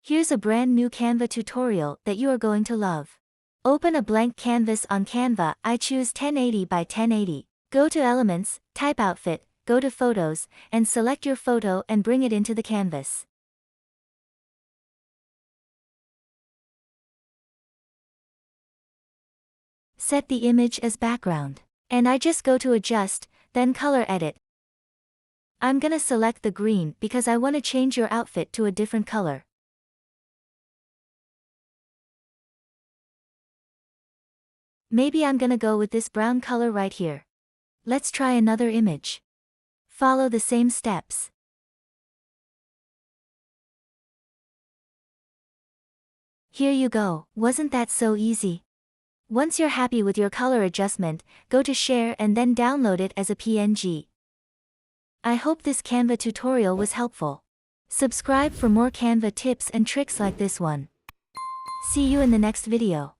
Here's a brand new Canva tutorial that you are going to love. Open a blank canvas on Canva. I choose 1080 by 1080. Go to Elements, type Outfit, go to Photos, and select your photo and bring it into the canvas. Set the image as background. And I just go to Adjust, then Color Edit. I'm gonna select the green because I want to change your outfit to a different color. Maybe I'm gonna go with this brown color right here. Let's try another image. Follow the same steps. Here you go, wasn't that so easy? Once you're happy with your color adjustment, go to Share and then download it as a PNG. I hope this Canva tutorial was helpful. Subscribe for more Canva tips and tricks like this one. See you in the next video.